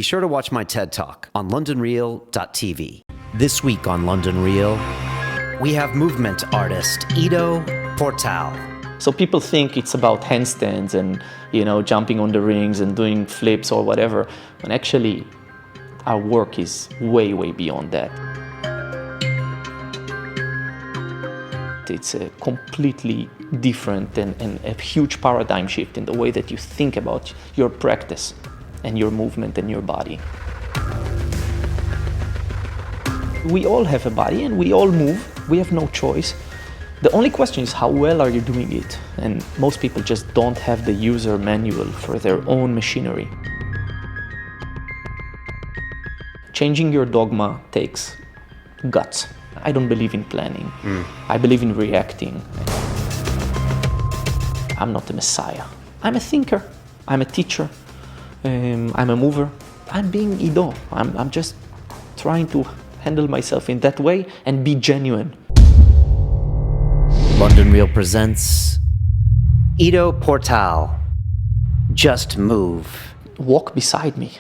Be sure to watch my TED Talk on londonreal.tv. This week on London Real, we have movement artist Ido Portal. So people think it's about handstands and, jumping on the rings and doing flips or whatever, when actually our work is way, way beyond that. It's a completely different and a huge paradigm shift in the way that you think about your practice and your movement and your body. We all have a body and we all move. We have no choice. The only question is how well are you doing it? And most people just don't have the user manual for their own machinery. Changing your dogma takes guts. I don't believe in planning. I believe in reacting. I'm not a messiah. I'm a thinker. I'm a teacher. I'm a mover. I'm being Ido. I'm just trying to handle myself in that way and be genuine. London Real presents Ido Portal. Just move. Walk beside me.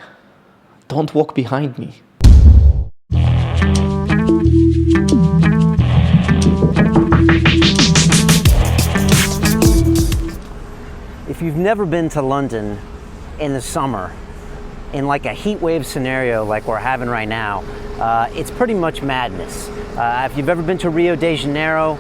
Don't walk behind me. If you've never been to London in the summer, in like a heat wave scenario like we're having right now, it's pretty much madness. If you've ever been to Rio de Janeiro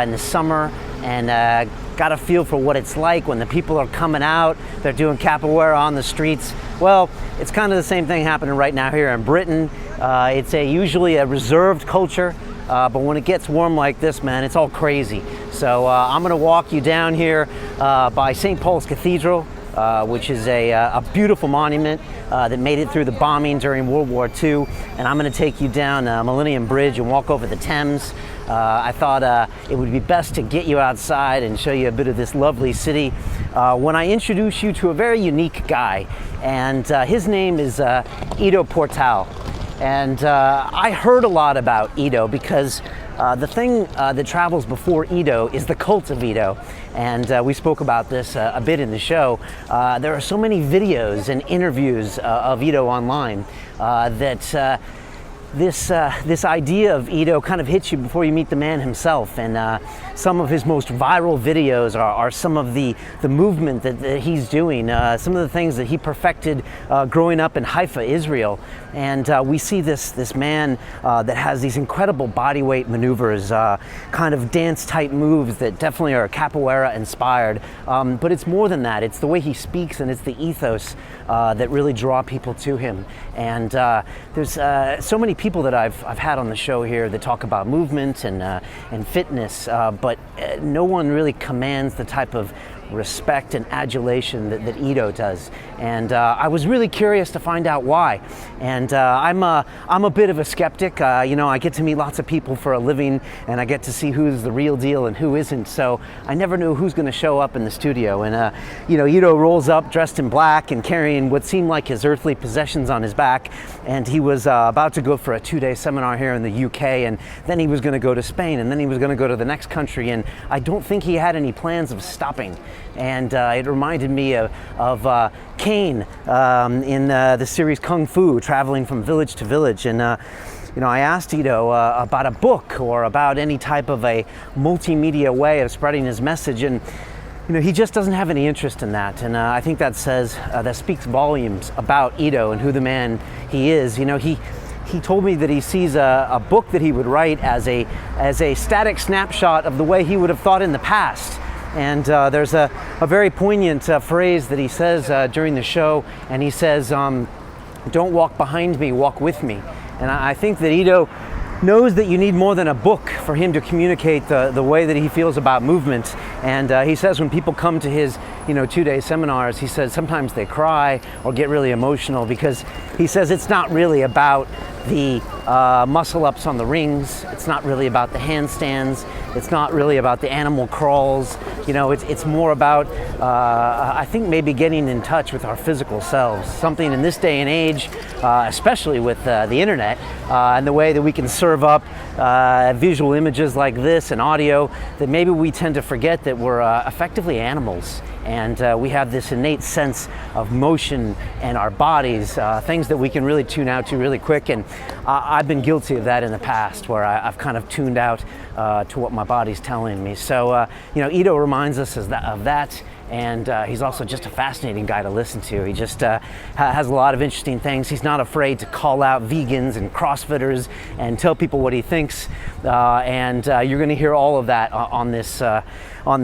in the summer and got a feel for what it's like when the people are coming out, they're doing capoeira on the streets, well, it's kind of the same thing happening right now here in Britain. It's usually a reserved culture, but when it gets warm like this, man, it's all crazy. So I'm gonna walk you down here by St. Paul's Cathedral, which is a beautiful monument that made it through the bombing during World War II. And I'm gonna take you down Millennium Bridge and walk over the Thames. I thought it would be best to get you outside and show you a bit of this lovely city when I introduce you to a very unique guy. And his name is Ido Portal. And I heard a lot about Ido because the thing that travels before Ido is the cult of Ido. And we spoke about this a bit in the show. There are so many videos and interviews of Ido online that this idea of Ido kind of hits you before you meet the man himself. And some of his most viral videos are some of the movement that he's doing, some of the things that he perfected growing up in Haifa, Israel. And we see this man that has these incredible bodyweight maneuvers, kind of dance-type moves that definitely are capoeira inspired. But it's more than that. It's the way he speaks and it's the ethos that really draw people to him. And there's so many people that I've had on the show here that talk about movement and fitness, but no one really commands the type of respect and adulation that Ido does. And I was really curious to find out why. And I'm a bit of a skeptic. I get to meet lots of people for a living, and I get to see who's the real deal and who isn't. So I never knew who's going to show up in the studio. And Ido rolls up dressed in black and carrying what seemed like his earthly possessions on his back. And he was about to go for a 2-day seminar here in the UK, and then he was going to go to Spain, and then he was going to go to the next country. And I don't think he had any plans of stopping. And it reminded me of Kane in the series Kung Fu, traveling from village to village. And I asked Ido about a book or about any type of a multimedia way of spreading his message, and he just doesn't have any interest in that. And I think that speaks volumes about Ido and who the man he is. He told me that he sees a book that he would write as a static snapshot of the way he would have thought in the past. And there's a very poignant phrase that he says during the show, and he says, "Don't walk behind me, walk with me." And I think that Ido knows that you need more than a book for him to communicate the way that he feels about movement. And he says when people come to his 2-day seminars, he says sometimes they cry or get really emotional because he says it's not really about the muscle ups on the rings. It's not really about the handstands. It's not really about the animal crawls. It's more about, I think, maybe getting in touch with our physical selves. Something in this day and age, especially with the internet and the way that we can serve up visual images like this and audio, that maybe we tend to forget that we're effectively animals. and we have this innate sense of motion and our bodies, things that we can really tune out to really quick. And I've been guilty of that in the past, where I've kind of tuned out to what my body's telling me. So Ido reminds us of that. And he's also just a fascinating guy to listen to. He just has a lot of interesting things. He's not afraid to call out vegans and CrossFitters and tell people what he thinks. And you're going to hear all of that on this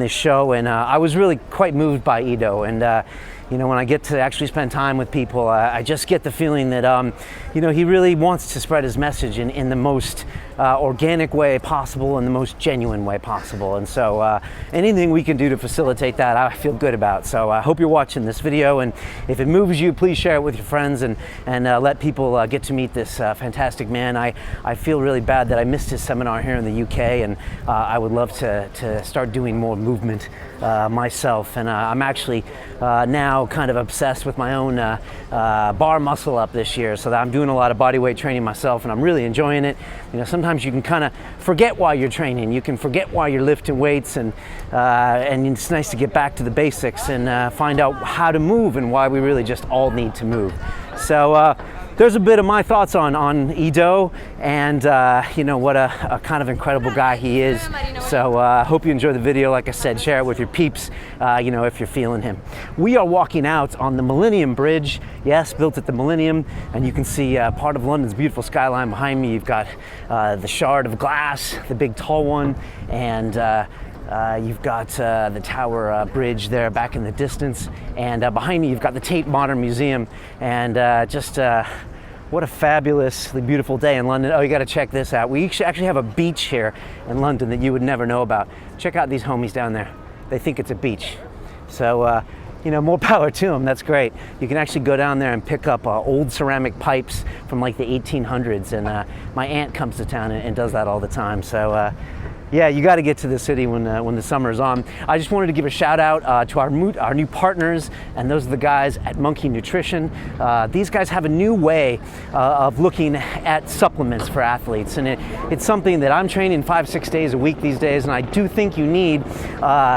show. And I was really quite moved by Ido. And when I get to actually spend time with people, I just get the feeling that he really wants to spread his message in the most organic way possible, and the most genuine way possible. And so anything we can do to facilitate that, I feel good about. So I hope you're watching this video, and if it moves you, please share it with your friends and let people get to meet this fantastic man. I feel really bad that I missed his seminar here in the UK, and I would love to start doing more movement myself. And I'm actually now kind of obsessed with my own bar muscle up this year, so that I'm doing a lot of body weight training myself, and I'm really enjoying it. Sometimes you can kind of forget why you're training. You can forget why you're lifting weights, and it's nice to get back to the basics and find out how to move and why we really just all need to move. So there's a bit of my thoughts on Ido, and what a kind of incredible guy he is. So I hope you enjoy the video. Like I said, share it with your peeps, if you're feeling him. We are walking out on the Millennium Bridge, yes, built at the Millennium, and you can see part of London's beautiful skyline behind me. You've got the Shard of Glass, the big tall one, and you've got the Tower Bridge there back in the distance, and behind me you've got the Tate Modern Museum, and what a fabulously beautiful day in London. Oh, you got to check this out. We actually have a beach here in London that you would never know about. Check out these homies down there. They think it's a beach. So, more power to them. That's great. You can actually go down there and pick up old ceramic pipes from like the 1800s. And my aunt comes to town and does that all the time. So, yeah, you got to get to the city when the summer's on. I just wanted to give a shout out to our new partners, and those are the guys at Monkey Nutrition. These guys have a new way of looking at supplements for athletes, and it's something that I'm training 5-6 days a week these days, and I do think you need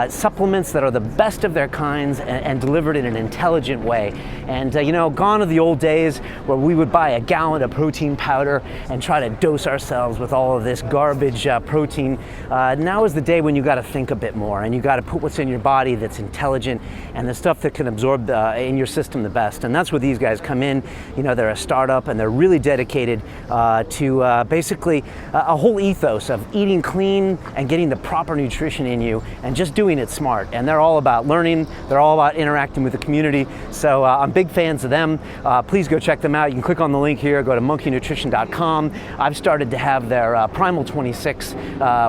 supplements that are the best of their kinds and delivered in an intelligent way. And gone are the old days where we would buy a gallon of protein powder and try to dose ourselves with all of this garbage protein. Now is the day when you got to think a bit more, and you got to put what's in your body that's intelligent and the stuff that can absorb in your system the best. And that's where these guys come in. They're a startup, and they're really dedicated to basically a whole ethos of eating clean and getting the proper nutrition in you and just doing it smart. And they're all about learning. They're all about interacting with the community. So I'm big fans of them. Please go check them out. You can click on the link here, go to monkeynutrition.com. I've started to have their Primal 26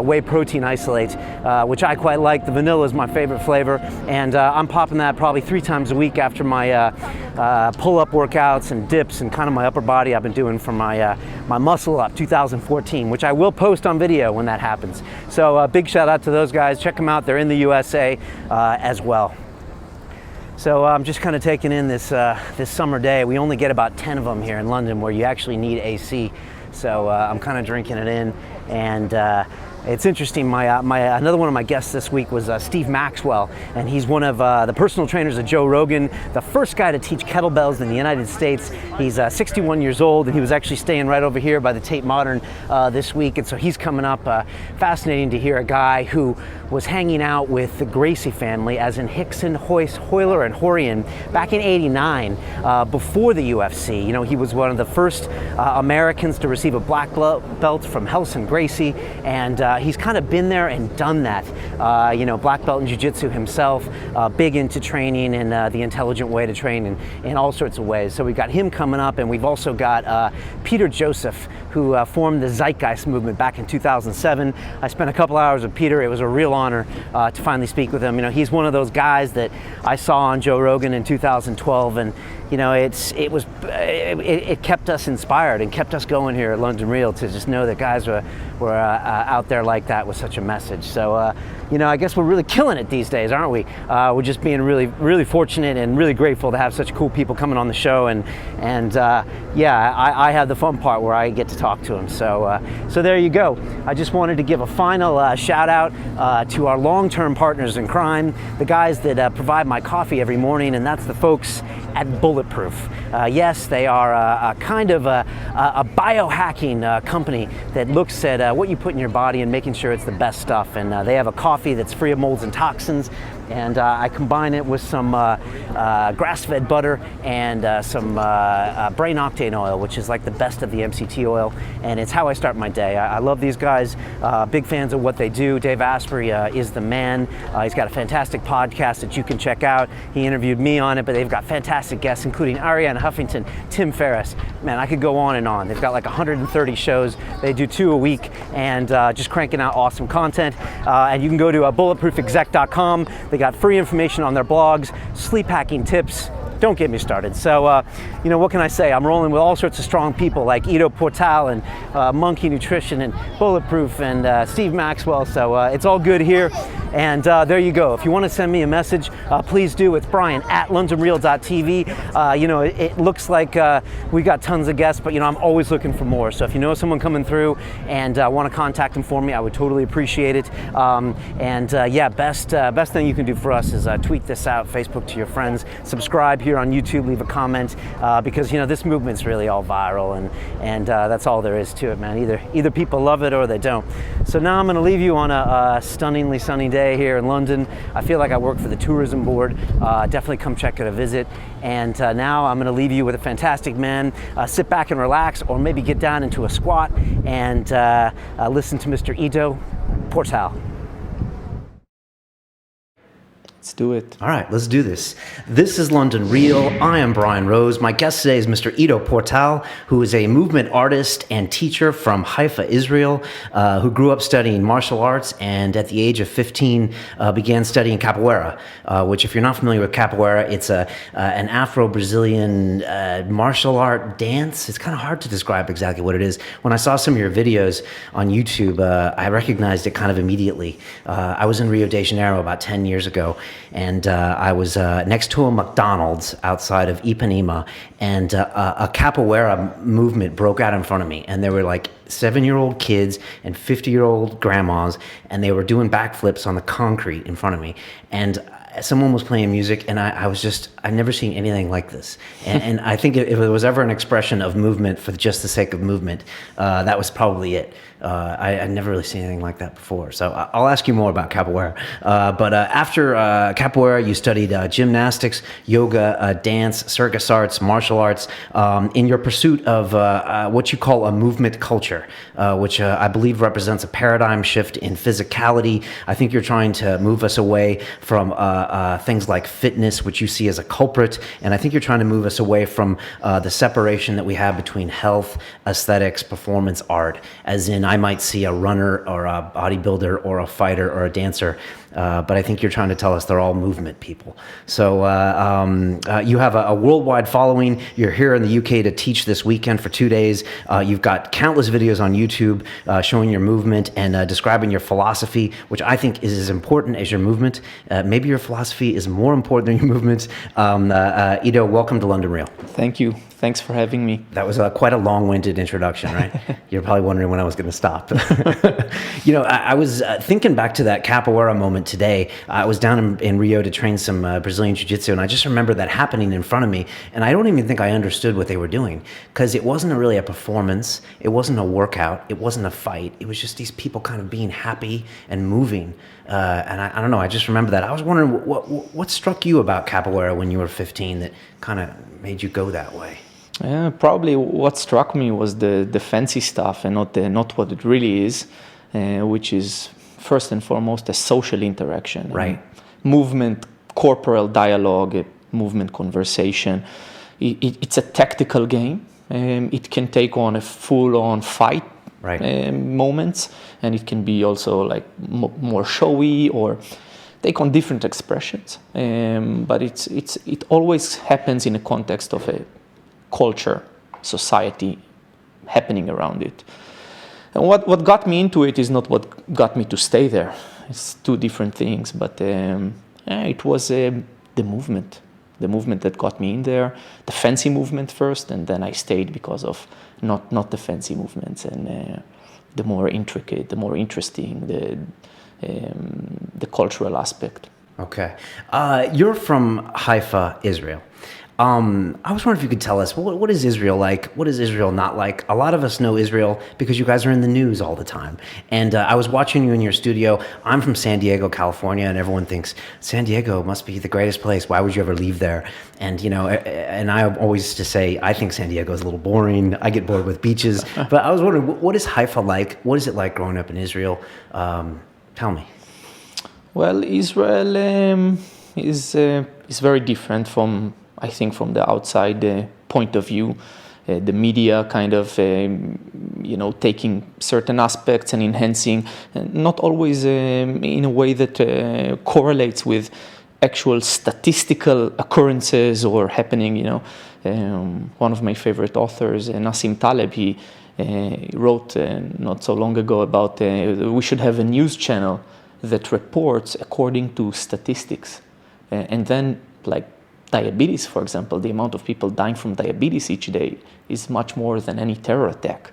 whey protein isolate, which I quite like. The vanilla is my favorite flavor, and I'm popping that probably 3 times a week after my pull-up workouts and dips and kind of my upper body I've been doing for my Muscle Up 2014, which I will post on video when that happens. So big shout out to those guys. Check them out. They're in the USA as well. So I'm just kind of taking in this summer day. We only get about 10 of them here in London where you actually need AC. So I'm kind of drinking it in, and it's interesting. Another one of my guests this week was Steve Maxwell, and he's one of the personal trainers of Joe Rogan, the first guy to teach kettlebells in the United States. He's 61 years old, and he was actually staying right over here by the Tate Modern this week, and so he's coming up. Fascinating to hear a guy who was hanging out with the Gracie family, as in Hickson, Hoist, Hoyler, and Horian, back in '89, before the UFC. He was one of the first Americans to receive a black belt from Helson Gracie, and he's kind of been there and done that. Black belt in jiu-jitsu himself, big into training and the intelligent way to train in all sorts of ways. So we've got him coming up, and we've also got Peter Joseph, who formed the Zeitgeist movement back in 2007. I spent a couple hours with Peter. It was a real honor to finally speak with him. He's one of those guys that I saw on Joe Rogan in 2012, and it kept us inspired and kept us going here at London Real to just know that guys were out there like that with such a message. So, you know, I guess we're really killing it these days, aren't we? We're just being really, really fortunate and really grateful to have such cool people coming on the show. And yeah, I have the fun part where I get to talk to them. So, so there you go. I just wanted to give a final shout out to our long-term partners in crime, the guys that provide my coffee every morning, and that's the folks at Bulletproof. Yes, they are a kind of a biohacking company that looks at what you put in your body and making sure it's the best stuff. And they have a coffee that's free of molds and toxins. And I combine it with some grass-fed butter and some brain octane oil, which is like the best of the MCT oil. And it's how I start my day. I love these guys, big fans of what they do. Dave Asprey is the man. He's got a fantastic podcast that you can check out. He interviewed me on it, but they've got fantastic guests, including Ariana Huffington, Tim Ferriss. Man, I could go on and on. They've got like 130 shows. They do 2 a week and just cranking out awesome content. And you can go to bulletproofexec.com. They got free information on their blogs, sleep hacking tips. Don't get me started. So, you know, what can I say? I'm rolling with all sorts of strong people like Ido Portal and Monkey Nutrition and Bulletproof and Steve Maxwell. So it's all good here. And there you go. If you want to send me a message, please do. It's Brian at londonreal.tv. You know, it looks like we got tons of guests, but you know, I'm always looking for more. So if you know someone coming through and want to contact them for me, I would totally appreciate it. Yeah, best thing you can do for us is tweet this out, Facebook to your friends, subscribe here on YouTube, leave a comment, because you know this movement's really all viral, and that's all there is to it, man. Either people love it or they don't. So now I'm going to leave you on a stunningly sunny day here in London. I feel like I work for the tourism board. Definitely come check it a visit. And now I'm going to leave you with a fantastic man. Sit back and relax, or maybe get down into a squat and listen to Mr. Ido Portal. Let's do it. All right, let's do this. This is London Real. I am Brian Rose. My guest today is Mr. Ido Portal, who is a movement artist and teacher from Haifa, Israel, who grew up studying martial arts and at the age of 15 began studying capoeira, which if you're not familiar with capoeira, it's an Afro-Brazilian martial art dance. It's kind of hard to describe exactly what it is. When I saw some of your videos on YouTube, I recognized it kind of immediately. I was in Rio de Janeiro about 10 years ago, and I was next to a McDonald's outside of Ipanema, and a capoeira movement broke out in front of me, and there were like 7-year-old kids and 50-year-old grandmas, and they were doing backflips on the concrete in front of me, and someone was playing music, and I've never seen anything like this. And I think if there was ever an expression of movement for just the sake of movement, that was probably it. I'd never really seen anything like that before. So I'll ask you more about capoeira. But after capoeira, you studied gymnastics, yoga, dance, circus arts, martial arts, in your pursuit of what you call a movement culture, which I believe represents a paradigm shift in physicality. I think you're trying to move us away from things like fitness, which you see as a culprit, and I think you're trying to move us away from the separation that we have between health, aesthetics, performance, art, as in I might see a runner or a bodybuilder or a fighter or a dancer, but I think you're trying to tell us they're all movement people. So you have a worldwide following. You're here in the UK to teach this weekend for 2 days. You've got countless videos on YouTube showing your movement and describing your philosophy, which I think is as important as your movement. Maybe your philosophy is more important than your movement. Ido, welcome to London Real. Thank you. Thanks for having me. That was quite a long-winded introduction, right? You're probably wondering when I was going to stop. You know, I was thinking back to that capoeira moment today. I was down in Rio to train some Brazilian jiu-jitsu, and I just remember that happening in front of me, and I don't even think I understood what they were doing, because it wasn't really a performance, it wasn't a workout, it wasn't a fight, it was just these people kind of being happy and moving. And I don't know, I just remember that. I was wondering, what struck you about capoeira when you were 15 that kind of made you go that way? Probably what struck me was the fancy stuff and not what it really is, which is first and foremost a social interaction. Right. Movement, corporal dialogue, movement conversation. It's a tactical game. It can take on a full-on fight. Right. Moments, and it can be also like more showy or take on different expressions. But it always happens in a context of a culture, society happening around it. And what got me into it is not what got me to stay there. It's two different things, but it was the movement that got me in there, the fancy movement first, and then I stayed because of not the fancy movements and the more intricate, the more interesting, the cultural aspect. Okay. You're from Haifa, Israel. I was wondering if you could tell us, what is Israel like? What is Israel not like? A lot of us know Israel because you guys are in the news all the time. And I was watching you in your studio. I'm from San Diego, California, and everyone thinks San Diego must be the greatest place. Why would you ever leave there? And, and I always just say, I think San Diego is a little boring. I get bored with beaches. But I was wondering, what is Haifa like? What is it like growing up in Israel? Tell me. Well, Israel is very different from, I think, from the outside point of view. The media kind of, taking certain aspects and enhancing, not always in a way that correlates with actual statistical occurrences or happening. One of my favorite authors, Nassim Taleb, he wrote not so long ago about we should have a news channel that reports according to statistics, and then like diabetes, for example, the amount of people dying from diabetes each day is much more than any terror attack.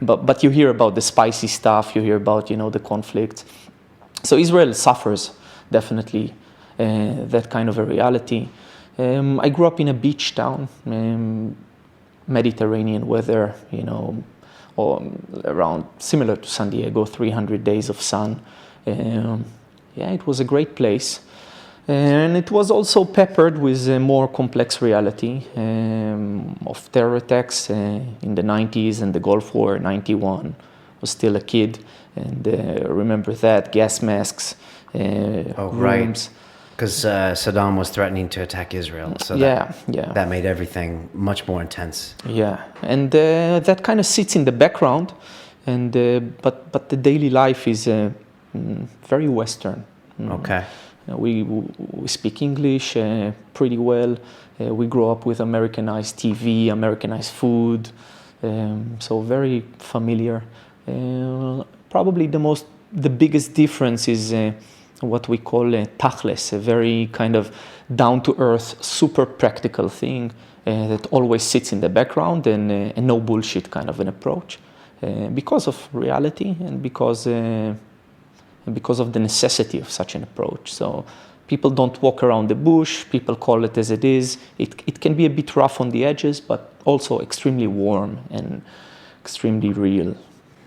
But you hear about the spicy stuff, you hear about the conflicts. So Israel suffers definitely that kind of a reality. I grew up in a beach town, Mediterranean weather, or around similar to San Diego, 300 days of sun. It was a great place. And it was also peppered with a more complex reality of terror attacks in the 90s and the Gulf War, 91. I was still a kid, and remember that, gas masks, rooms. Right. Because Saddam was threatening to attack Israel, so that made everything much more intense. Yeah, and that kind of sits in the background, and but the daily life is very Western. Okay. We speak English pretty well. We grow up with Americanized TV, Americanized food, so very familiar. Probably the biggest difference is what we call tachlis, a very kind of down-to-earth, super practical thing that always sits in the background and no bullshit kind of an approach, because of reality and because of the necessity of such an approach. So people don't walk around the bush, people call it as it is. It can be a bit rough on the edges, but also extremely warm and extremely real.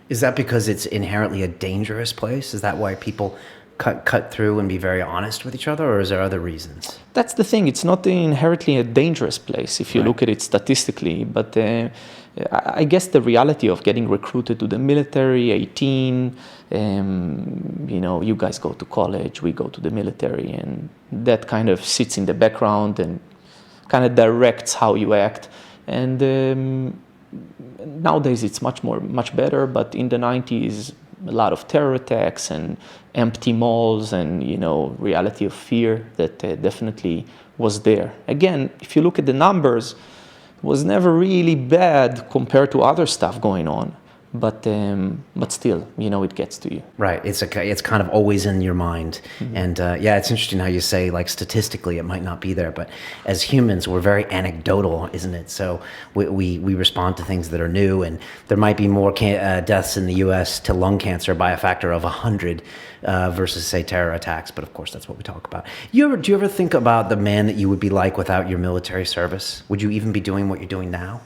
Is that because it's inherently a dangerous place? Is that why people cut through and be very honest with each other, or is there other reasons? That's the thing. It's not inherently a dangerous place if you look at it statistically, but I guess the reality of getting recruited to the military, 18, you guys go to college, we go to the military, and that kind of sits in the background and kind of directs how you act. And nowadays it's much better, but in the 90s, a lot of terror attacks and empty malls and, reality of fear that definitely was there. Again, if you look at the numbers, it was never really bad compared to other stuff going on. But still, it gets to you. Right. It's kind of always in your mind. Mm-hmm. And it's interesting how you say, like, statistically it might not be there, but as humans we're very anecdotal, isn't it? So we respond to things that are new, and there might be more deaths in the U.S. to lung cancer by a factor of 100 versus, say, terror attacks. But of course that's what we talk about. Do you ever think about the man that you would be like without your military service? Would you even be doing what you're doing now?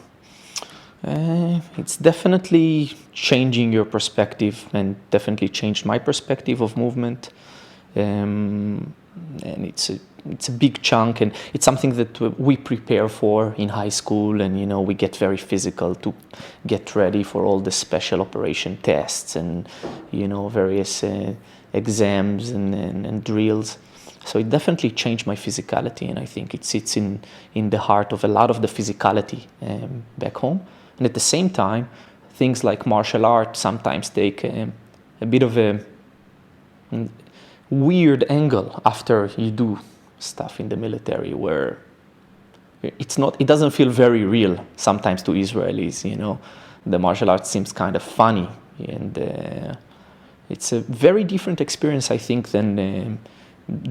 It's definitely changing your perspective, and definitely changed my perspective of movement. And it's a big chunk, and it's something that we prepare for in high school, and we get very physical to get ready for all the special operation tests and various exams and drills. So it definitely changed my physicality, and I think it sits in the heart of a lot of the physicality back home. And at the same time, things like martial arts sometimes take a bit of a weird angle after you do stuff in the military, where it doesn't feel very real sometimes to Israelis. The martial arts seems kind of funny, and it's a very different experience, I think, than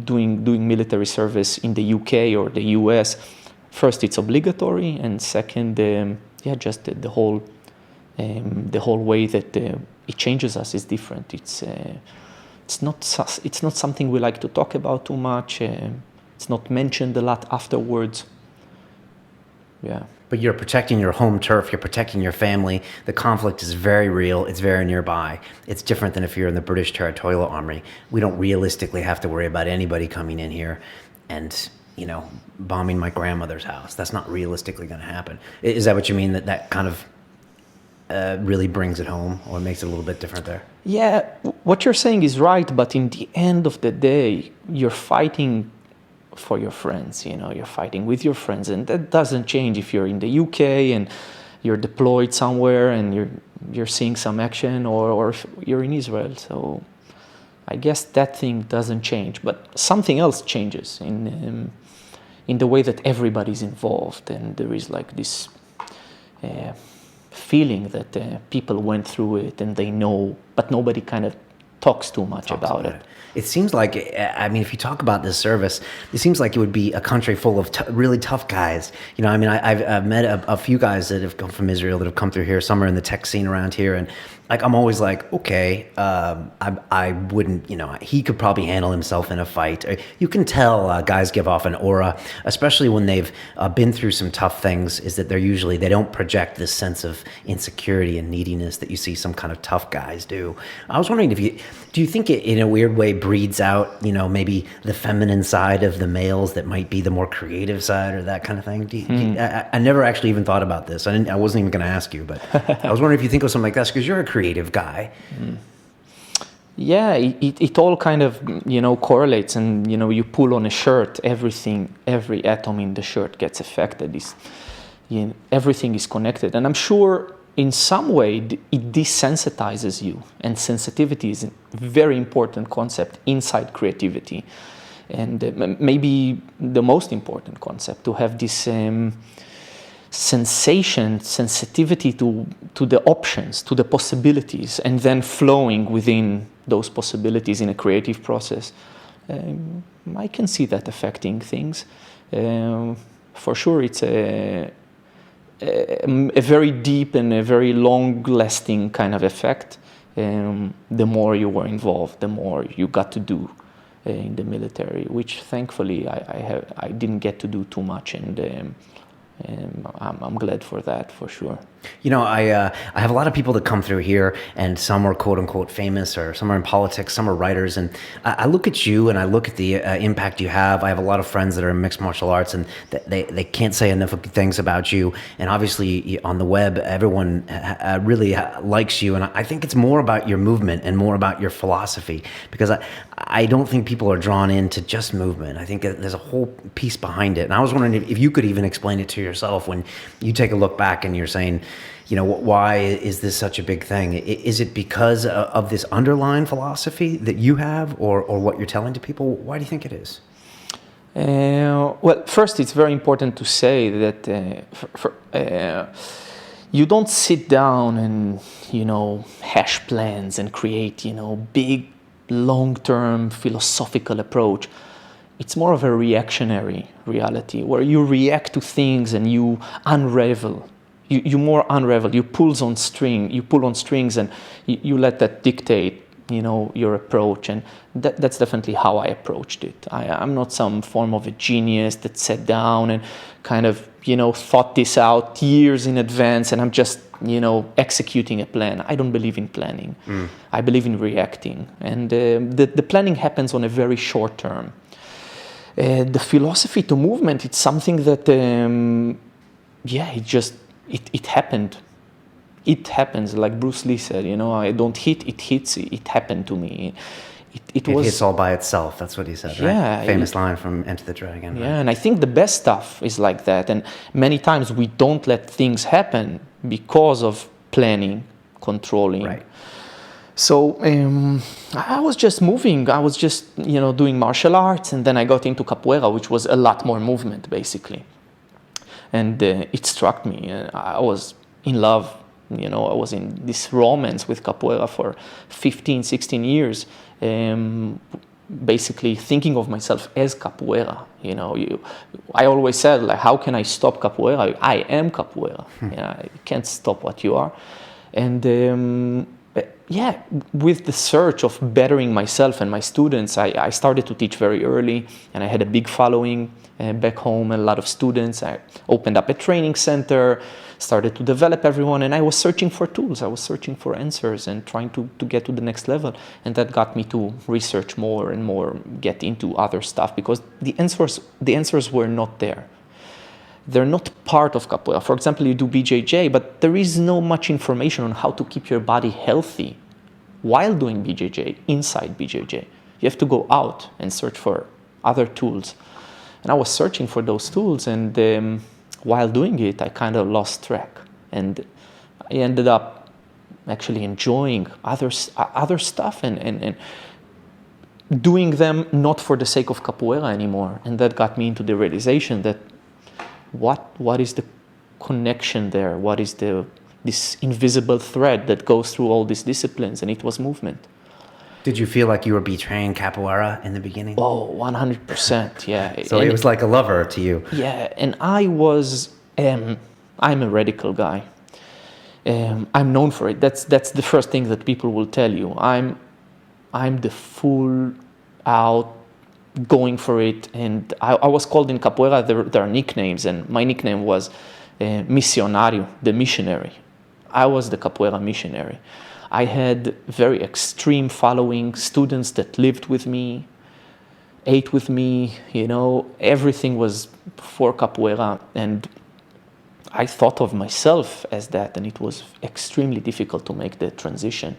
doing military service in the UK or the US. First, it's obligatory, and second, just the whole way that it changes us is different. It's not something we like to talk about too much. It's not mentioned a lot afterwards. Yeah. But you're protecting your home turf, you're protecting your family. The conflict is very real, it's very nearby. It's different than if you're in the British Territorial Army. We don't realistically have to worry about anybody coming in here and, bombing my grandmother's house. That's not realistically going to happen. Is that what you mean, that kind of really brings it home, or makes it a little bit different there? Yeah, what you're saying is right, but in the end of the day, you're fighting for your friends, you're fighting with your friends, and that doesn't change if you're in the UK and you're deployed somewhere and you're seeing some action, or if you're in Israel. So I guess that thing doesn't change, but something else changes in the way that everybody's involved, and there is like this feeling that people went through it and they know, but nobody kind of talks too much about it. It seems like, if you talk about this service, it seems like it would be a country full of really tough guys. I've met a few guys that have come from Israel that have come through here. Some are in the tech scene around here, and I'm always like, okay, I wouldn't, he could probably handle himself in a fight. You can tell guys give off an aura, especially when they've been through some tough things, is that they don't project this sense of insecurity and neediness that you see some kind of tough guys do. I was wondering do you think it in a weird way breeds out, maybe the feminine side of the males that might be the more creative side or that kind of thing? I never actually even thought about this. I wasn't even going to ask you, but I was wondering if you think of something like this, because you're a creative guy. Yeah, it all kind of, correlates, and, you pull on a shirt, every atom in the shirt gets affected. Everything is connected. And I'm sure in some way it desensitizes you, and sensitivity is a very important concept inside creativity. And maybe the most important concept, to have this sensitivity to the options, to the possibilities, and then flowing within those possibilities in a creative process. I can see that affecting things. For sure, it's a very deep and a very long-lasting kind of effect. The more you were involved, the more you got to do in the military, which thankfully I didn't get to do too much, and I'm glad for that, for sure. I have a lot of people that come through here, and some are quote unquote famous, or some are in politics, some are writers, and I look at you and I look at the impact you have. I have a lot of friends that are in mixed martial arts, and they can't say enough good things about you. And obviously on the web, everyone really likes you, and I think it's more about your movement and more about your philosophy, because I don't think people are drawn into just movement. I think there's a whole piece behind it, and I was wondering if you could even explain it to yourself when you take a look back and you're saying, why is this such a big thing? Is it because of this underlying philosophy that you have, or what you're telling to people? Why do you think it is? Well, first, it's very important to say that you don't sit down and, hash plans and create, big, long-term philosophical approach. It's more of a reactionary reality, where you react to things and you unravel. You more unravel. You pull on strings, and you let that dictate, your approach. And that's definitely how I approached it. I'm not some form of a genius that sat down and kind of, thought this out years in advance, and I'm just, executing a plan. I don't believe in planning. I believe in reacting, and the planning happens on a very short term. The philosophy to movement, it's something that, it happened. It happens, like Bruce Lee said, I don't hit, it hits, it happened to me. It hits all by itself, that's what he said, yeah, right? Famous line from Enter the Dragon. Yeah, right? And I think the best stuff is like that. And many times we don't let things happen because of planning, controlling. Right. So I was just moving. I was just, doing martial arts, and then I got into capoeira, which was a lot more movement, basically. And it struck me. I was in love I was in this romance with capoeira for 15, 16 years, basically thinking of myself as capoeira. I always said, like, how can I stop capoeira? I am capoeira. You can't stop what you are. And with the search of bettering myself and my students, I started to teach very early, and I had a big following back home, a lot of students. I opened up a training center, started to develop everyone, and I was searching for tools. I was searching for answers and trying to get to the next level. And that got me to research more and more, get into other stuff, because the answers were not there. They're not part of capoeira. For example, you do BJJ, but there is no much information on how to keep your body healthy while doing BJJ, inside BJJ. You have to go out and search for other tools. And I was searching for those tools, and while doing it, I kind of lost track. And I ended up actually enjoying other stuff and doing them not for the sake of capoeira anymore. And that got me into the realization that what is the connection there? What is this invisible thread that goes through all these disciplines? And it was movement. Did you feel like you were betraying capoeira in the beginning? Oh, 100%, yeah. So it was like a lover to you. Yeah, and I was, I'm a radical guy. I'm known for it. That's the first thing that people will tell you. I'm the full out going for it, and I was called in capoeira, there are nicknames, and my nickname was Missionario, the missionary. I was the capoeira missionary. I had very extreme following, students that lived with me, ate with me, everything was for capoeira, and I thought of myself as that, and it was extremely difficult to make the transition.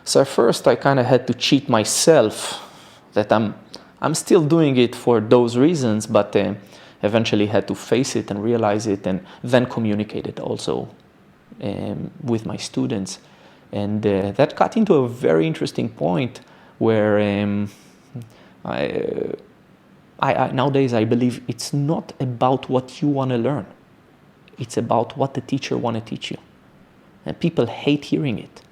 So at first I kind of had to cheat myself that I'm still doing it for those reasons, but eventually had to face it and realize it, and then communicate it also with my students. And that got into a very interesting point where I nowadays I believe it's not about what you want to learn. It's about what the teacher want to teach you. And people hate hearing it.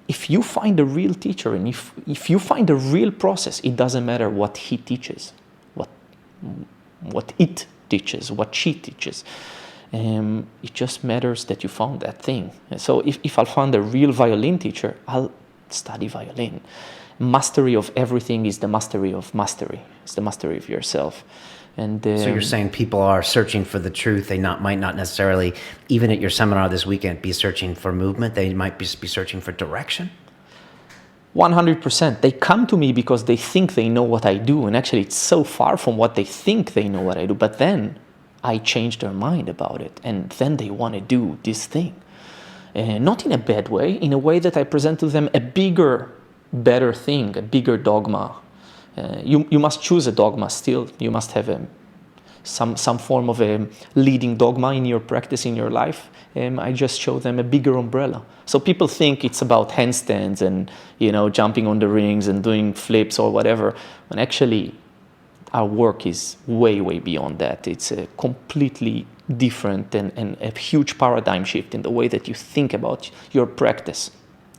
If you find a real teacher, and if you find a real process, it doesn't matter what he teaches, what it teaches, what she teaches. It just matters that you found that thing. And so if I'll find a real violin teacher, I'll study violin. Mastery of everything is the mastery of mastery. It's the mastery of yourself. And so you're saying people are searching for the truth. They might not necessarily, even at your seminar this weekend, be searching for movement. They might be searching for direction. 100%. They come to me because they think they know what I do, and actually it's so far from what they think they know what I do. But then I change their mind about it, and then they want to do this thing. Not in a bad way, in a way that I present to them a bigger, better thing, a bigger dogma. You must choose a dogma still. You must have some form of a leading dogma in your practice, in your life. I just show them a bigger umbrella. So people think it's about handstands and jumping on the rings and doing flips or whatever. When actually our work is way, way beyond that. It's a completely different and a huge paradigm shift in the way that you think about your practice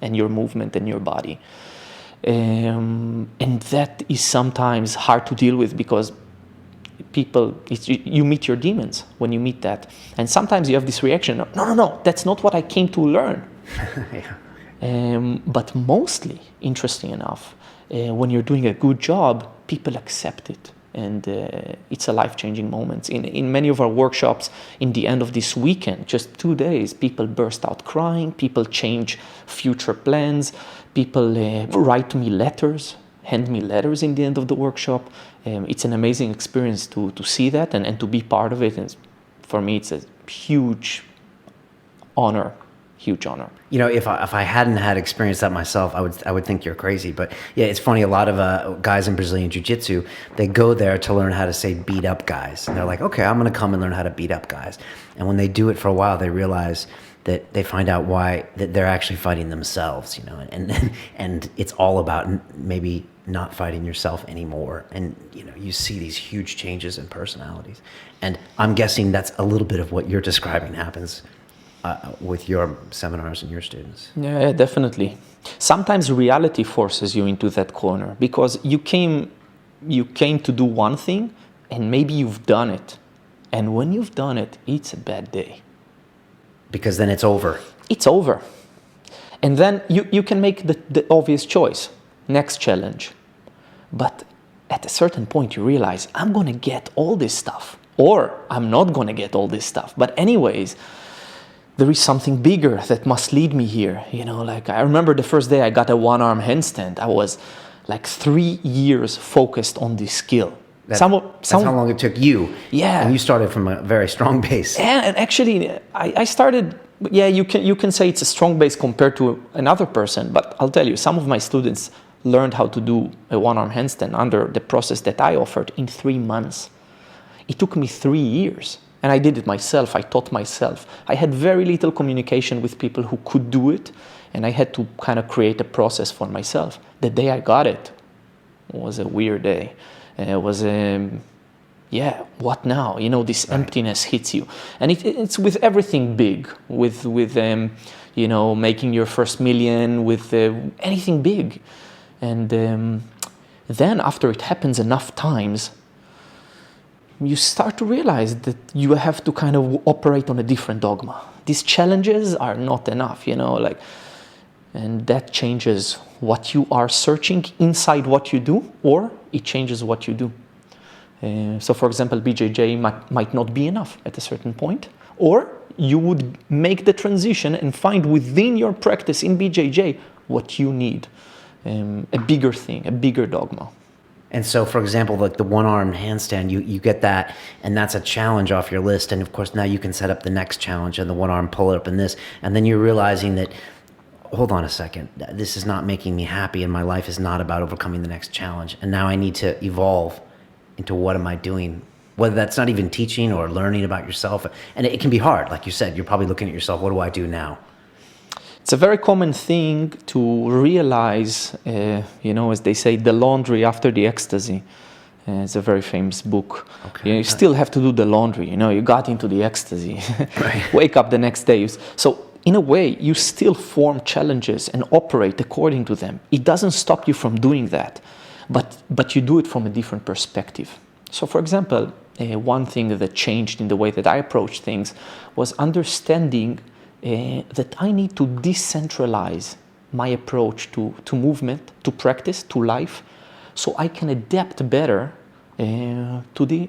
and your movement and your body. And that is sometimes hard to deal with because you meet your demons when you meet that. And sometimes you have this reaction, no, that's not what I came to learn. Yeah. But mostly, interesting enough, when you're doing a good job, people accept it. And it's a life-changing moment. In many of our workshops, in the end of this weekend, just 2 days, people burst out crying, people change future plans, people write me letters, hand me letters in the end of the workshop. It's an amazing experience to see that and to be part of it. And for me, it's a huge honor. Huge honor. If I hadn't had experienced that myself, I would think you're crazy. But yeah, it's funny. A lot of guys in Brazilian Jiu-Jitsu, they go there to learn how to say beat up guys, and they're like, okay, I'm going to come and learn how to beat up guys. And when they do it for a while, they realize that they find out why that they're actually fighting themselves. And it's all about maybe not fighting yourself anymore. And you see these huge changes in personalities. And I'm guessing that's a little bit of what you're describing happens with your seminars and your students? Yeah, definitely. Sometimes reality forces you into that corner because you came to do one thing and maybe you've done it. And when you've done it, it's a bad day. Because then it's over. It's over. And then you can make the obvious choice, next challenge. But at a certain point you realize, I'm going to get all this stuff. Or I'm not going to get all this stuff. But anyways, there is something bigger that must lead me here. You know, like I remember the first day I got a one-arm handstand. I was like 3 years focused on this skill. That's how long it took you. Yeah. And you started from a very strong base. And actually, I started, yeah, you can say it's a strong base compared to another person, but I'll tell you, some of my students learned how to do a one-arm handstand under the process that I offered in 3 months. It took me 3 years, and I did it myself. I taught myself. I had very little communication with people who could do it, and I had to kind of create a process for myself. The day I got it was a weird day. It was, what now? You know, this emptiness hits you. And it's with everything big, with you know, making your first million, with anything big. And then after it happens enough times, you start to realize that you have to kind of operate on a different dogma. These challenges are not enough, you know, like, and that changes what you are searching inside what you do, or it changes what you do. So for example, BJJ might not be enough at a certain point, or you would make the transition and find within your practice in BJJ what you need, a bigger thing, a bigger dogma. And so, for example, like the one-armed handstand, you get that, and that's a challenge off your list. And of course, now you can set up the next challenge and the one-arm pull-up and this. And then you're realizing that, hold on a second, this is not making me happy, and my life is not about overcoming the next challenge. And now I need to evolve into what am I doing? Whether that's not even teaching or learning about yourself. And it can be hard. Like you said, you're probably looking at yourself, what do I do now? It's a very common thing to realize, you know, as they say, the laundry after the ecstasy. It's a very famous book. Okay. You still have to do the laundry, you know, you got into the ecstasy. Right. Wake up the next day. So in a way, you still form challenges and operate according to them. It doesn't stop you from doing that, but you do it from a different perspective. So for example, one thing that changed in the way that I approach things was understanding that I need to decentralize my approach to movement, to practice, to life, so I can adapt better to the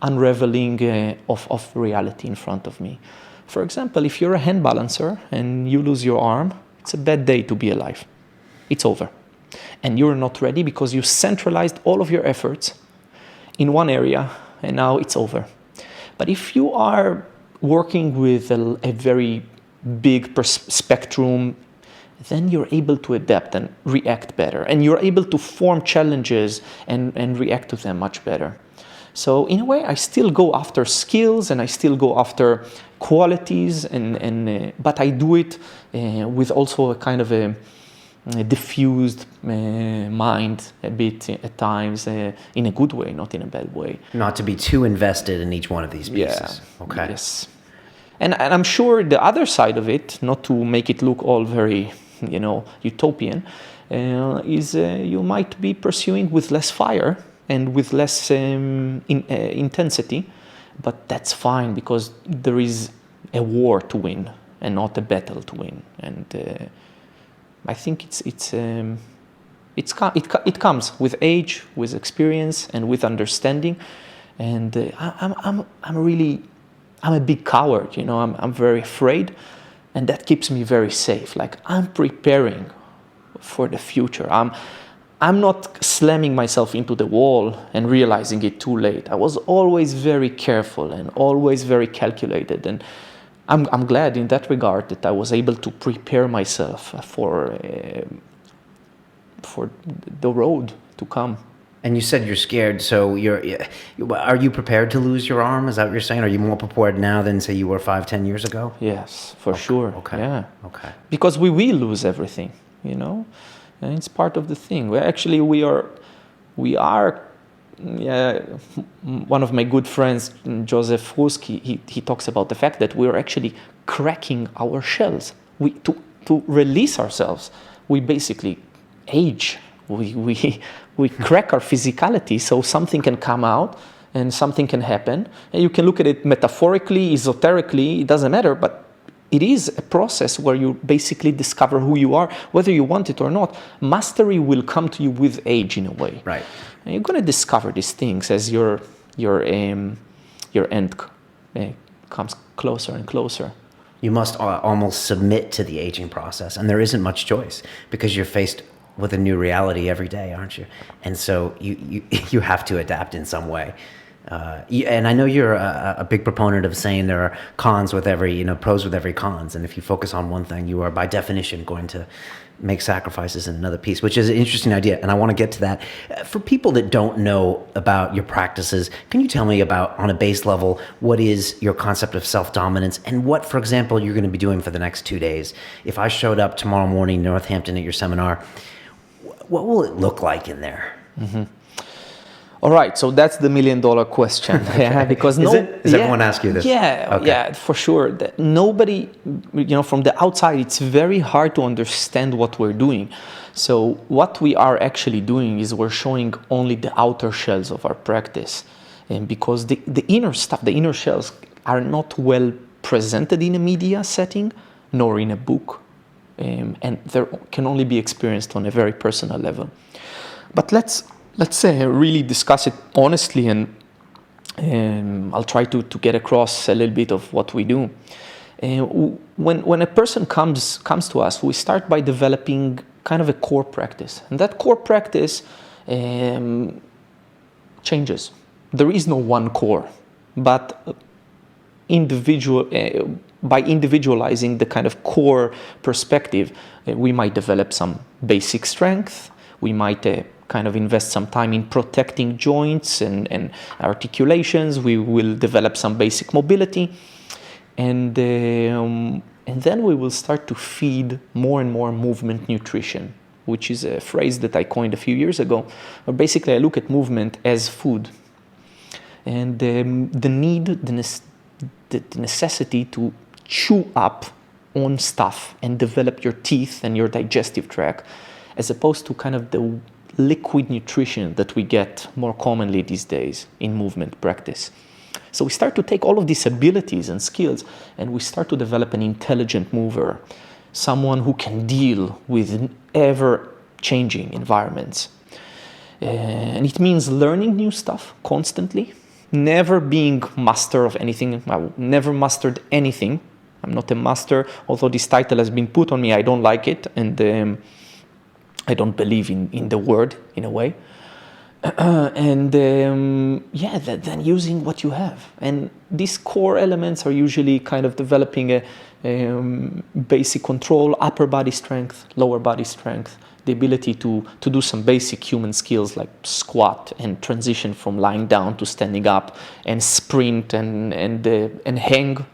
unraveling of reality in front of me. For example, if you're a hand balancer and you lose your arm, it's a bad day to be alive. It's over. And you're not ready because you centralized all of your efforts in one area, and now it's over. But if you are working with a very big spectrum, then you're able to adapt and react better. And you're able to form challenges and react to them much better. So in a way, I still go after skills and I still go after qualities, but I do it with also a kind of a diffused mind a bit at times, in a good way, not in a bad way. Not to be too invested in each one of these pieces. Yeah. Okay. Yes. And I'm sure the other side of it, not to make it look all very, you know, utopian, is you might be pursuing with less fire and with less intensity, but that's fine because there is a war to win and not a battle to win. And I think it comes with age, with experience, and with understanding. And I'm a big coward, you know. I'm very afraid, and that keeps me very safe. Like I'm preparing for the future. I'm not slamming myself into the wall and realizing it too late. I was always very careful and always very calculated, and I'm glad in that regard that I was able to prepare myself for the road to come. And you said you're scared, so are you prepared to lose your arm? Is that what you're saying? Are you more prepared now than, say, you were 5-10 years ago? Yes, for sure. Okay. Yeah. Okay. Because we will lose everything, you know, and it's part of the thing. We are one of my good friends, Joseph Ruski, he talks about the fact that we're actually cracking our shells. To release ourselves, we basically age. We crack our physicality so something can come out and something can happen. And you can look at it metaphorically, esoterically, it doesn't matter, but it is a process where you basically discover who you are, whether you want it or not. Mastery will come to you with age in a way. Right. And you're going to discover these things as your end comes closer and closer. You must almost submit to the aging process, and there isn't much choice because you're faced with a new reality every day, aren't you? And so you have to adapt in some way. And I know you're a big proponent of saying there are cons with every, pros with every cons. And if you focus on one thing, you are by definition going to make sacrifices in another piece, which is an interesting idea. And I want to get to that. For people that don't know about your practices, can you tell me about, on a base level, what is your concept of self-dominance and what, for example, you're going to be doing for the next 2 days? If I showed up tomorrow morning in Northampton at your seminar, what will it look like in there? Mm-hmm. All right, so that's the $1 million question. Okay. Yeah, because Does everyone ask you this? Yeah, okay. Yeah, for sure. Nobody, from the outside, it's very hard to understand what we're doing. So what we are actually doing is we're showing only the outer shells of our practice, and because the inner stuff, the inner shells, are not well presented in a media setting, nor in a book, and they can only be experienced on a very personal level. But let's say really discuss it honestly, and I'll try to get across a little bit of what we do. When a person comes to us, we start by developing kind of a core practice, and that core practice changes. There is no one core, but by individualizing the kind of core perspective, we might develop some basic strength. We might kind of invest some time in protecting joints and articulations. We will develop some basic mobility, and then we will start to feed more and more movement nutrition, which is a phrase that I coined a few years ago. But basically, I look at movement as food, and the necessity to chew up on stuff and develop your teeth and your digestive tract, as opposed to kind of the liquid nutrition that we get more commonly these days in movement practice. So we start to take all of these abilities and skills, and we start to develop an intelligent mover, someone who can deal with ever-changing environments. And it means learning new stuff constantly, never being master of anything. I've never mastered anything. I'm not a master, although this title has been put on me. I don't like it, and I don't believe in the word, in a way. Then using what you have. And these core elements are usually kind of developing a basic control, upper body strength, lower body strength, the ability to do some basic human skills like squat and transition from lying down to standing up, and sprint and hang.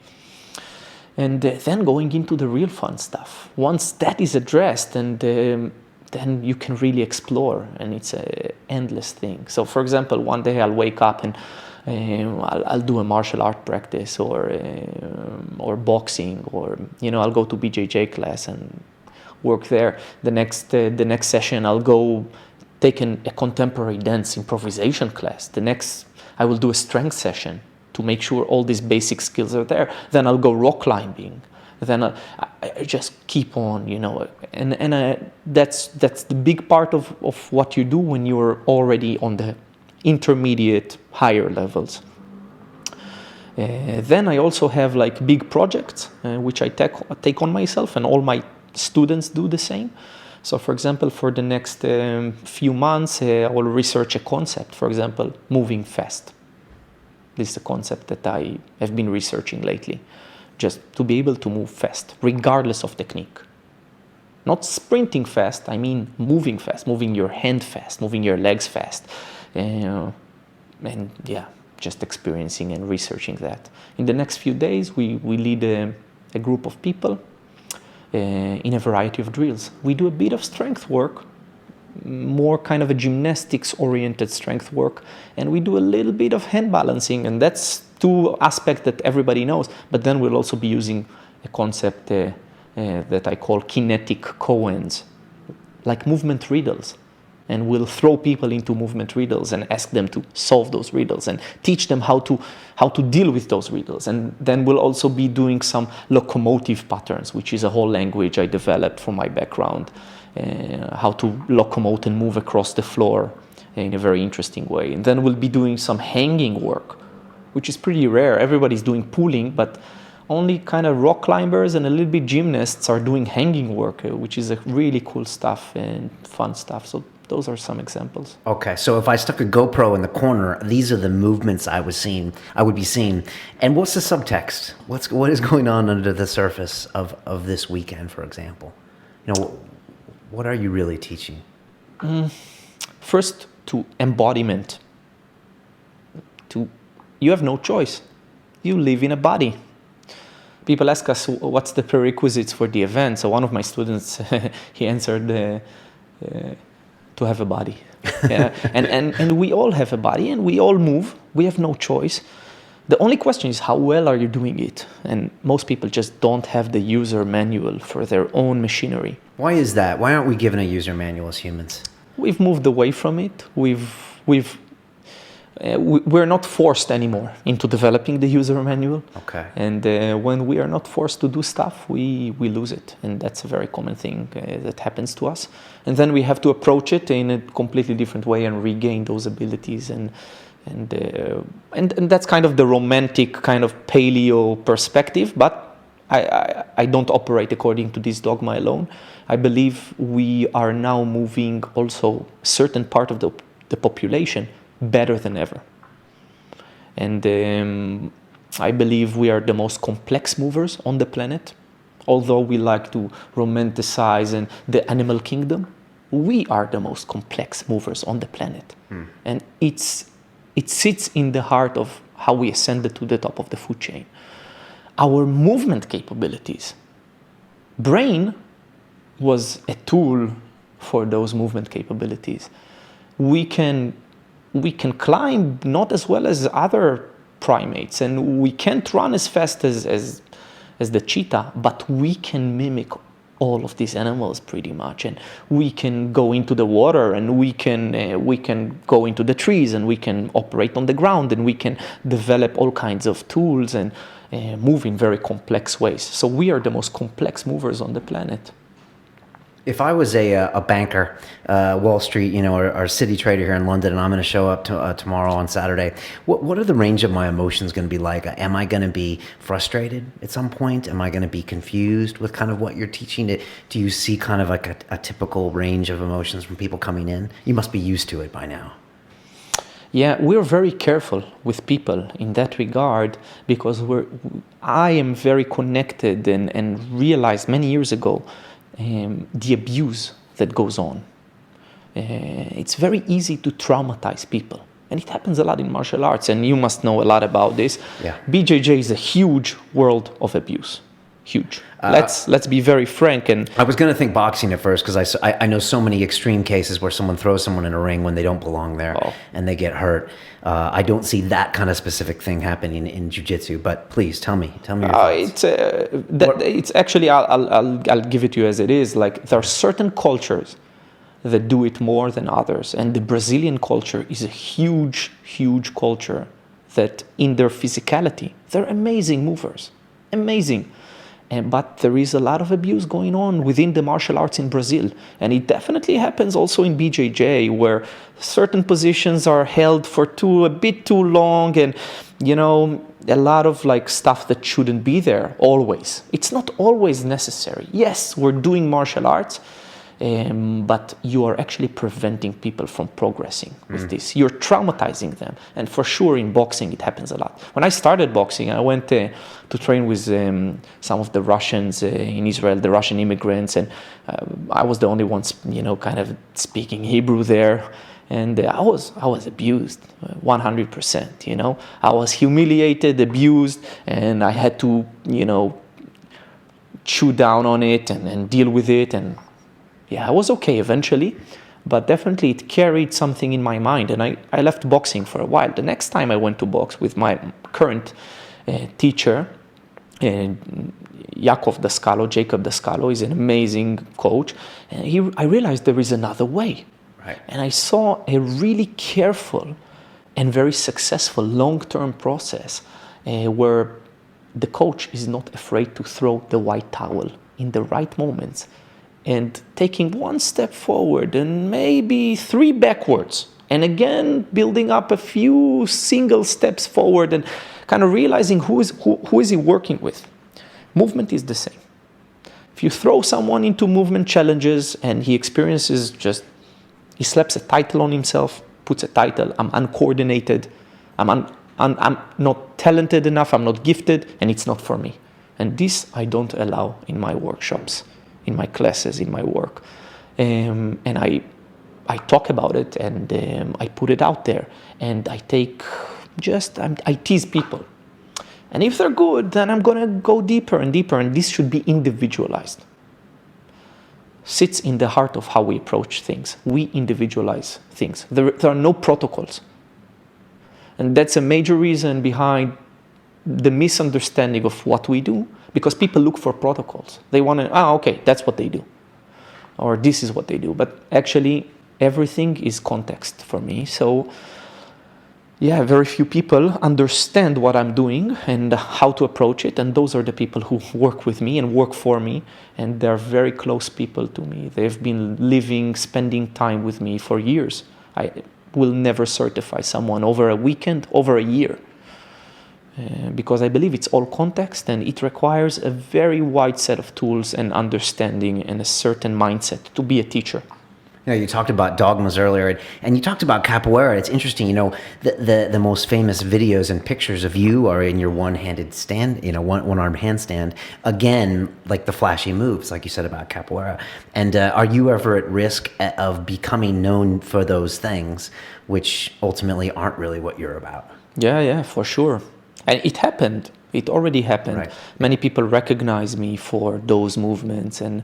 And then going into the real fun stuff. Once that is addressed, and then you can really explore, and it's an endless thing. So, for example, one day I'll wake up and I'll do a martial art practice, or boxing, or I'll go to BJJ class and work there. The next session I'll go take a contemporary dance improvisation class. The next I will do a strength session to make sure all these basic skills are there. Then I'll go rock climbing. Then I just keep on, and that's the big part of what you do when you're already on the intermediate, higher levels. Then I also have like big projects, which I take on myself, and all my students do the same. So, for example, for the next few months, I will research a concept, for example, moving fast. This is a concept that I have been researching lately. Just to be able to move fast, regardless of technique. Not sprinting fast, I mean moving fast, moving your hand fast, moving your legs fast. Just experiencing and researching that. In the next few days, we lead a group of people in a variety of drills. We do a bit of strength work, more kind of a gymnastics-oriented strength work, and we do a little bit of hand balancing, and that's two aspects that everybody knows. But then we'll also be using a concept that I call kinetic koans, like movement riddles. And we'll throw people into movement riddles and ask them to solve those riddles and teach them how to deal with those riddles. And then we'll also be doing some locomotive patterns, which is a whole language I developed from my background, how to locomote and move across the floor in a very interesting way. And then we'll be doing some hanging work, which is pretty rare. Everybody's doing pulling, but only kind of rock climbers and a little bit gymnasts are doing hanging work, which is a really cool stuff and fun stuff. So those are some examples. Okay, so if I stuck a GoPro in the corner, these are the movements I would be seeing. And what's the subtext? What is going on under the surface of this weekend, for example? You know, what are you really teaching? First, to embodiment. You have no choice. You live in a body. People ask us, what's the prerequisites for the event? So one of my students, he answered, to have a body. Yeah. and we all have a body, and we all move. We have no choice. The only question is, how well are you doing it? And most people just don't have the user manual for their own machinery. Why is that? Why aren't we given a user manual as humans? We've moved away from it. We're not forced anymore into developing the user manual. Okay. And when we are not forced to do stuff, we lose it. And that's a very common thing that happens to us. And then we have to approach it in a completely different way and regain those abilities. And that's kind of the romantic kind of paleo perspective. But I don't operate according to this dogma alone. I believe we are now moving also a certain part of the population better than ever. And I believe we are the most complex movers on the planet. Although we like to romanticize and the animal kingdom, we are the most complex movers on the planet. And it sits in the heart of how we ascended to the top of the food chain. Our movement capabilities. Brain was a tool for those movement capabilities. We can climb not as well as other primates, and we can't run as fast as the cheetah, but we can mimic all of these animals pretty much, and we can go into the water, and we can go into the trees, and we can operate on the ground, and we can develop all kinds of tools and move in very complex ways. So we are the most complex movers on the planet. If I was a banker, Wall Street, or city trader here in London, and I'm going to show up tomorrow on Saturday, what are the range of my emotions going to be like? Am I going to be frustrated at some point? Am I going to be confused with kind of what you're teaching? Do you see kind of like a typical range of emotions from people coming in? You must be used to it by now. Yeah, we're very careful with people in that regard because I am very connected and realized many years ago the abuse that goes on. It's very easy to traumatize people. And it happens a lot in martial arts, and you must know a lot about this. Yeah. BJJ is a huge world of abuse. Huge. Let's be very frank. And I was going to think boxing at first because I know so many extreme cases where someone throws someone in a ring when they don't belong there and they get hurt. I don't see that kind of specific thing happening in jiu-jitsu, but please tell me your thoughts. It's actually, I'll give it to you as it is. Like, there are certain cultures that do it more than others, and the Brazilian culture is a huge culture that in their physicality, they're amazing movers, amazing. But there is a lot of abuse going on within the martial arts in Brazil. And it definitely happens also in BJJ, where certain positions are held for a bit too long, and, a lot of stuff that shouldn't be there always. It's not always necessary. Yes, we're doing martial arts, but you are actually preventing people from progressing with this. You're traumatizing them. And for sure in boxing, it happens a lot. When I started boxing, I went to train with some of the Russians in Israel, the Russian immigrants, and I was the only one, kind of speaking Hebrew there. And I was abused 100%, I was humiliated, abused, and I had to, chew down on it and deal with it. And yeah, I was okay eventually, but definitely it carried something in my mind, and I left boxing for a while. The next time I went to box with my current teacher, Jacob Dascalo is an amazing coach, and I realized there is another way. Right. And I saw a really careful and very successful long-term process where the coach is not afraid to throw the white towel in the right moments and taking one step forward and maybe 3 backwards, and again building up a few single steps forward and kind of realizing who is he working with. Movement is the same. If you throw someone into movement challenges and he experiences he slaps a title on himself, puts a title, I'm uncoordinated, I'm not talented enough, I'm not gifted, and it's not for me. And this I don't allow in my workshops, in my classes, in my work. And I talk about it, and I put it out there, and I tease people. And if they're good, then I'm gonna go deeper and deeper, and this should be individualized. Sits in the heart of how we approach things. We individualize things. There are no protocols. And that's a major reason behind the misunderstanding of what we do, because people look for protocols. They want to, okay, that's what they do. Or this is what they do. But actually, everything is context for me. So, yeah, very few people understand what I'm doing and how to approach it. And those are the people who work with me and work for me. And they're very close people to me. They've been spending time with me for years. I will never certify someone over a weekend, over a year. Because I believe it's all context, and it requires a very wide set of tools and understanding and a certain mindset to be a teacher. You talked about dogmas earlier, and you talked about capoeira. It's interesting, the most famous videos and pictures of you are in your one-handed stand, one-arm handstand. Again, like the flashy moves, like you said about capoeira. And are you ever at risk of becoming known for those things, which ultimately aren't really what you're about? Yeah, for sure. And it happened. It already happened. Right. Many people recognize me for those movements, and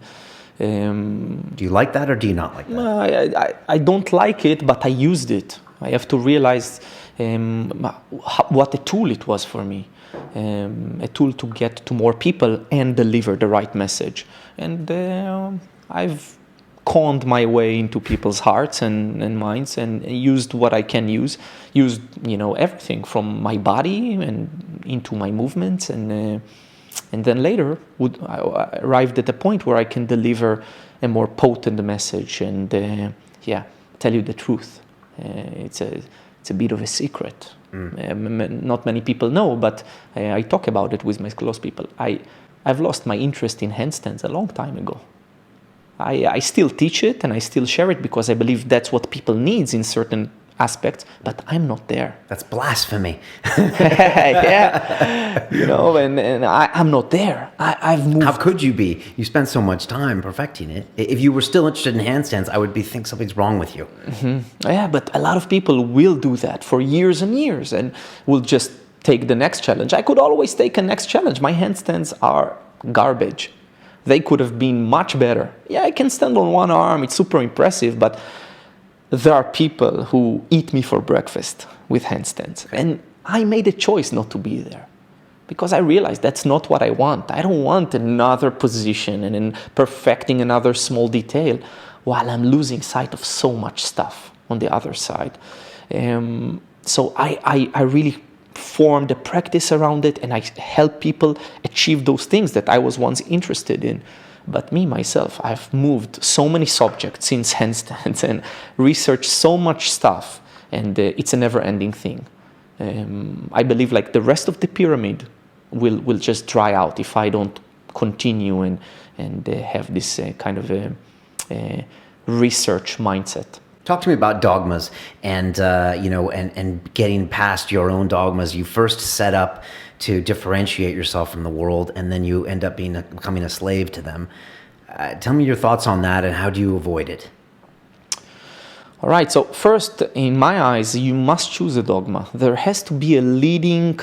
do you like that, or do you not like that? I don't like it, but I used it. I have to realize what a tool it was for me. A tool to get to more people and deliver the right message. And I've conned my way into people's hearts and minds, and used what I can use. Used everything from my body and into my movements, and then later I arrived at a point where I can deliver a more potent message and tell you the truth. It's a bit of a secret. Not many people know, but I talk about it with my close people. I've lost my interest in handstands a long time ago. I still teach it and I still share it because I believe that's what people need in certain aspects, but I'm not there. That's blasphemy. Yeah, and I'm not there. I've moved. How could you be? You spent so much time perfecting it. If you were still interested in handstands, I would think something's wrong with you. Mm-hmm. Yeah, but a lot of people will do that for years and years and will just take the next challenge. I could always take a next challenge. My handstands are garbage. They could have been much better. Yeah, I can stand on one arm. It's super impressive, but there are people who eat me for breakfast with handstands. And I made a choice not to be there because I realized that's not what I want. I don't want another position and in perfecting another small detail while I'm losing sight of so much stuff on the other side. So I really formed a practice around it, and I help people achieve those things that I was once interested in. But me, myself, I've moved so many subjects since handstands and researched so much stuff, and it's a never-ending thing. I believe like the rest of the pyramid will just dry out if I don't continue and have this kind of a research mindset. Talk to me about dogmas and and getting past your own dogmas. You first set up to differentiate yourself from the world, and then you end up becoming a slave to them. Tell me your thoughts on that, and how do you avoid it? All right. So first, in my eyes, you must choose a dogma. There has to be a leading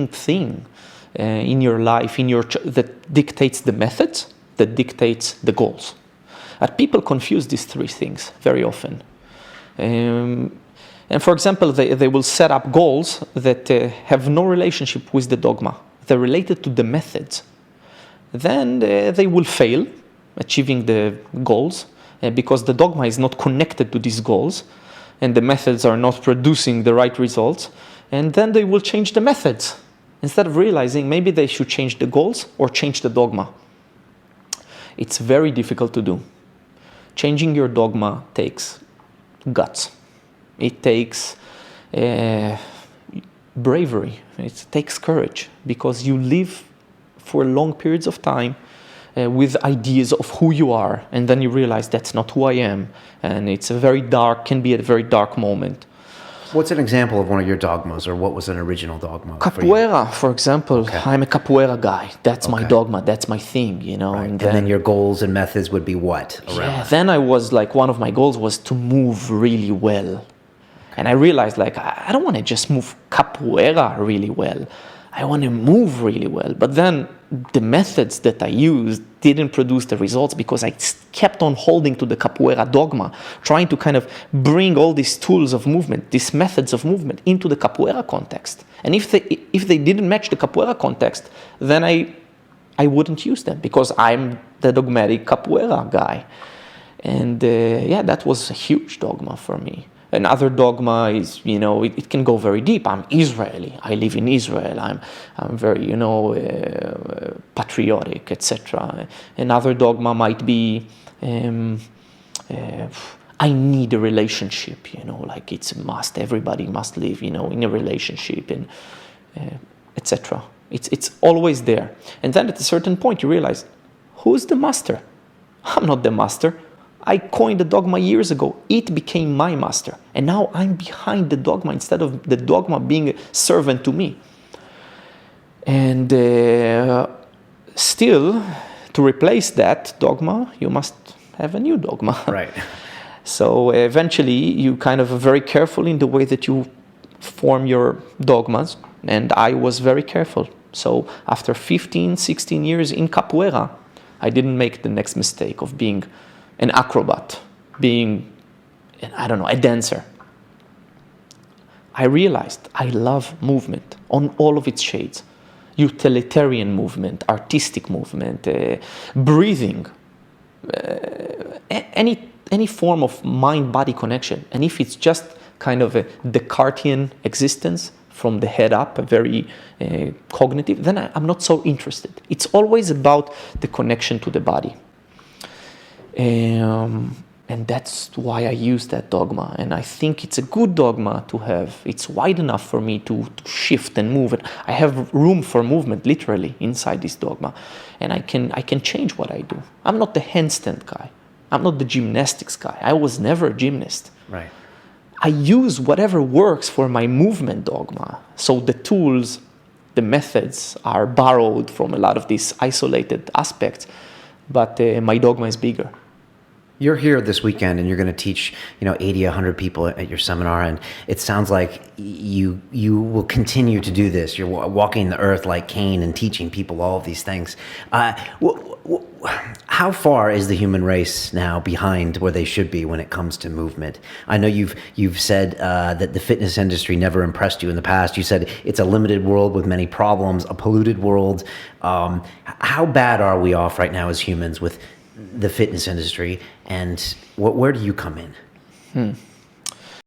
thing in your life, that dictates the methods, that dictates the goals. But people confuse these three things very often. And for example, they will set up goals that have no relationship with the dogma. They're related to the methods. Then they will fail achieving the goals because the dogma is not connected to these goals and the methods are not producing the right results. And then they will change the methods instead of realizing maybe they should change the goals or change the dogma. It's very difficult to do. Changing your dogma takes guts. It takes bravery. It takes courage because you live for long periods of time with ideas of who you are, and then you realize that's not who I am, and it's can be a very dark moment. What's an example of one of your dogmas, or what was an original dogma? Capoeira, for example. Okay. I'm a capoeira guy. That's my dogma. That's my thing, you know. Right. And then your goals and methods would be what? Then I was like, one of my goals was to move really well. And I realized, like, I don't want to just move capoeira really well. I want to move really well. But then the methods that I used didn't produce the results because I kept on holding to the capoeira dogma, trying to kind of bring all these tools of movement, these methods of movement into the capoeira context. And if they didn't match the capoeira context, then I wouldn't use them because I'm the dogmatic capoeira guy. And that was a huge dogma for me. Another dogma is, it can go very deep. I'm Israeli. I live in Israel. I'm very, patriotic, etc. Another dogma might be, I need a relationship. Like it's a must. Everybody must live, in a relationship, and etc. It's always there. And then at a certain point, you realize, who's the master? I'm not the master. I coined the dogma years ago. It became my master. And now I'm behind the dogma instead of the dogma being a servant to me. And still, to replace that dogma, you must have a new dogma. Right. So eventually, you kind of are very careful in the way that you form your dogmas. And I was very careful. So after 15, 16 years in capoeira, I didn't make the next mistake of being an acrobat, being, a dancer. I realized I love movement on all of its shades. Utilitarian movement, artistic movement, breathing, any form of mind-body connection. And if it's just kind of a Descartesian existence from the head up, a very cognitive, then I'm not so interested. It's always about the connection to the body. And that's why I use that dogma. And I think it's a good dogma to have. It's wide enough for me to shift and move. And I have room for movement, literally, inside this dogma. And I can change what I do. I'm not the handstand guy. I'm not the gymnastics guy. I was never a gymnast. Right. I use whatever works for my movement dogma. So the tools, the methods are borrowed from a lot of these isolated aspects. But my dogma is bigger. You're here this weekend and you're going to teach, 80, 100 people at your seminar. And it sounds like you will continue to do this. You're walking the earth like Cain and teaching people all of these things. How far is the human race now behind where they should be when it comes to movement? I know you've said that the fitness industry never impressed you in the past. You said it's a limited world with many problems, a polluted world. How bad are we off right now as humans with the fitness industry, and where do you come in?